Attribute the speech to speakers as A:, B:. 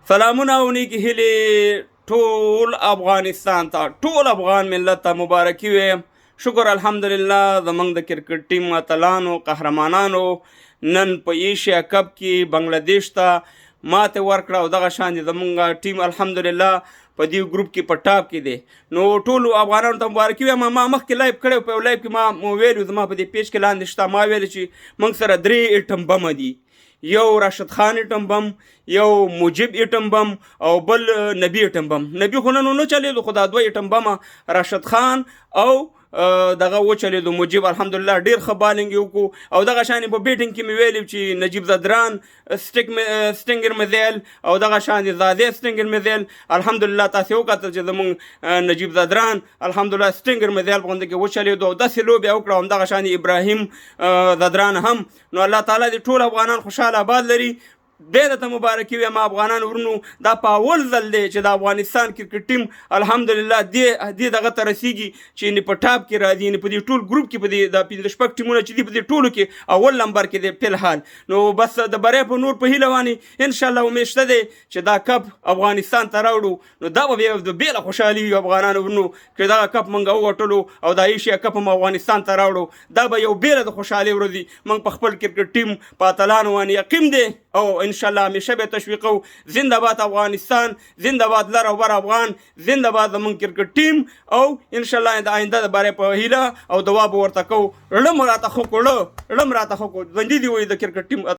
A: سلامونه او نیکې هیلې ټول افغانستان ته، ټول افغان ملت ته مبارکي ویم. شکر الحمدلله زموږ د کرکټ ټیم اتلانو قهرمانانو نن په ایشیا کپ کې بنګلادیش ته ماتې ورکړه او دغه شان زموږ ټیم الحمدلله په دې ګروپ کې په ټاپ کې دی. نو ټولو افغانانو ته مبارکي وایم. ما مخکې لایف کړی، په یو لایف کې ما ویلي، زما په دې پیج کې لاندې شته، ما ویلي چې موږ سره 3 ایټم بمه دي، یو راشد خان ایټم بم، یو مجیب ایټم بم او بل نبی ایټم بم. نبی خو نن نه چلیدو، خو دا 2 ایټم بمه راشد خان او دغه وچلیدو مجیب الحمدلله ډیر ښه بالینګ یې وکړو. او دغه شان په بیټینګ کې مې ویلي چې نجیب زدران سټینګر میزایل او دغه شان زاده سټینګر میزایل الحمدلله تاسې وکتل چې زموږ نجیب زدران الحمدلله سټینګر میزایل په غونډه کې وچلیدو او داسې لوبې یې وکړه. همدغه شان ابراهیم زدران هم. نو الله تعالی دې ټول افغانان خوشحاله آباد لري. بیا درته مبارکي وایم افغانانو ورونو. دا په اول ځل دی چې د افغانستان کرکټ ټیم الحمدلله دې دغه ته رسیږي چې په ټاپ کې راځي، په دې ټول ګروپ کې، په دې د 15 شپږ ټیمونه چې دي په دې ټولو کې اول نمبر کې دی فی الحال. نو بس د بریا په نور په هیله باندې انشاءالله امید شته دی چې دا کپ افغانستان ته راوړو. نو دا به بیا د بیله خوشحالي وي افغانانو ورونو چې دغه کپ موږ وګټلو او د ایشیا کپ هم افغانستان ته راوړو. دا به یو بیله د خوشحالۍ ورځ وي. موږ په خپل کرکټ ټیم په اتلانو باندې یقین دی او انشاءالله همیشه به تشویقو. زنده باد افغانستان، زنده باد لر او بر افغان، زنده باد زموږ کرکټ ټیم. او انشاءالله د آینده د بارے په هیله او دعا به ورته کوو. ړم راته خو کړه، ړم راته خو کړه، ژوندي دي وایي د کرکټ ټیم.